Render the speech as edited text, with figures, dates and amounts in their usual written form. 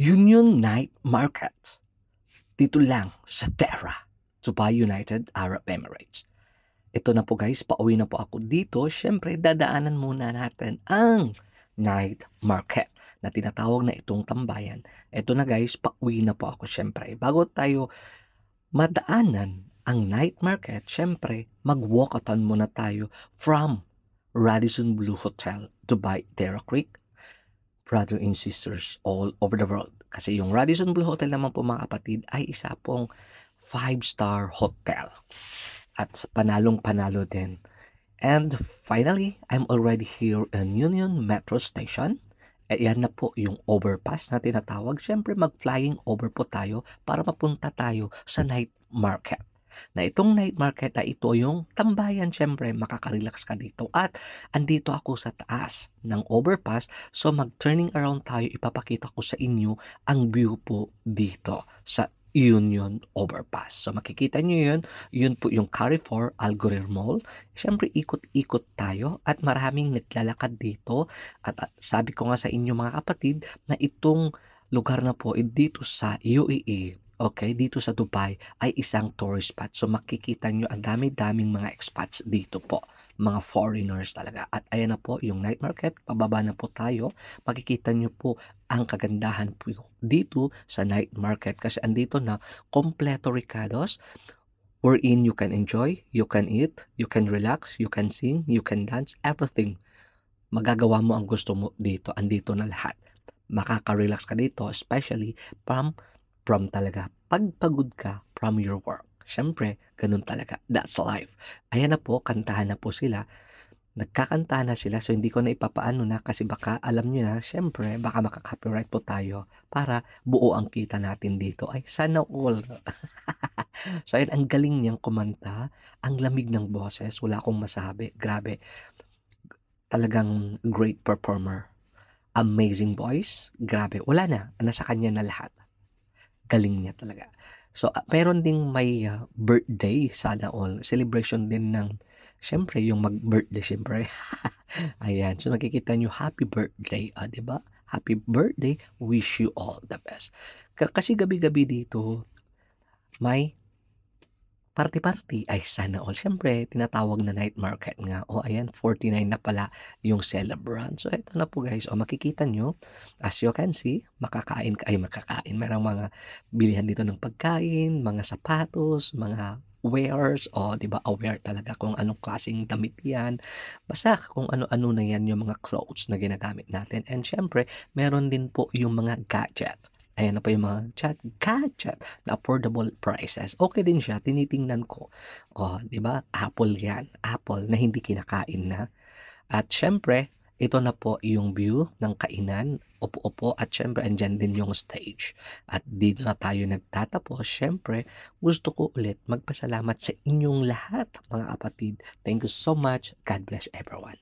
Union Night Market. Dito lang sa Terra, Dubai United Arab Emirates. Ito na po guys, pauwi na po ako dito. Siyempre, dadaanan muna natin ang night market na tinatawag na itong tambayan. Ito na guys, pauwi na po ako siyempre. Bago tayo madaanan ang night market, siyempre, mag-walkathon muna tayo from Radisson Blue Hotel, Dubai, Terra Creek, brother and sisters all over the world. Kasi yung Radisson Blue Hotel naman po mga kapatid ay isa pong 5-star hotel. At panalong-panalo din. And finally, I'm already here in Union Metro Station. Yan na po yung overpass na tinatawag. Siyempre mag-flying over po tayo para mapunta tayo sa night market. Na itong night market ay ito yung tambayan, siyempre makaka-relax ka dito. At andito ako sa taas ng overpass, so mag-turning around tayo, ipapakita ko sa inyo ang view po dito sa Union Overpass. So makikita nyo yun po yung Carrefour Algorir Mall. Siyempre ikot-ikot tayo at maraming naglalakad dito. At sabi ko nga sa inyo mga kapatid na itong lugar na po dito sa UAE, okay, dito sa Dubai ay isang tourist spot. So makikita nyo ang dami-daming mga expats dito po, mga foreigners talaga. At ayan na po yung night market, pababa na po tayo. Makikita nyo po ang kagandahan po dito sa night market kasi andito na kompleto Ricardos wherein you can enjoy, you can eat, you can relax, you can sing, you can dance, everything. Magagawa mo ang gusto mo dito, andito na lahat. Makaka-relax ka dito, especially from talaga pagpagod ka from your work. Siyempre, ganun talaga. That's life. Ayan na po, kantahan na po sila. Nagkakanta na sila, so hindi ko na ipapaano na kasi baka alam nyo na, syempre baka makaka-copyright po tayo para buo ang kita natin dito. Ay, sana all. So ayun, ang galing niyang kumanta, ang lamig ng boses, wala akong masabi. Grabe, talagang great performer. Amazing voice, grabe, wala na, nasa kanya na lahat. Galing niya talaga. So, meron ding may birthday, sana all. Celebration din ng, syempre, yung mag-birthday, syempre. Ayan. So, makikita nyo, happy birthday. Diba? Happy birthday. Wish you all the best. Kasi gabi-gabi dito, may party-party. Ay, sana all. Syempre, tinatawag na night market nga. O, ayan, 49 na pala yung celebrant. So, ito na po guys. O, makikita nyo, as you can see, makakain. Merong mga bilihan dito ng pagkain, mga sapatos, mga wares, o, di ba, aware talaga kung anong klaseng damit yan. Basta kung ano-ano na yan yung mga clothes na ginagamit natin. And syempre, meron din po yung mga gadget. Ayan na po yung mga gadget na affordable prices. Okay din siya, tinitingnan ko. O, di ba? Apple yan. Apple na hindi kinakain na. At syempre, ito na po yung view ng kainan. Opo-opo. At syempre, andyan din yung stage. At dito na tayo nagtatapos. Syempre, gusto ko ulit magpasalamat sa inyong lahat, mga kapatid. Thank you so much. God bless everyone.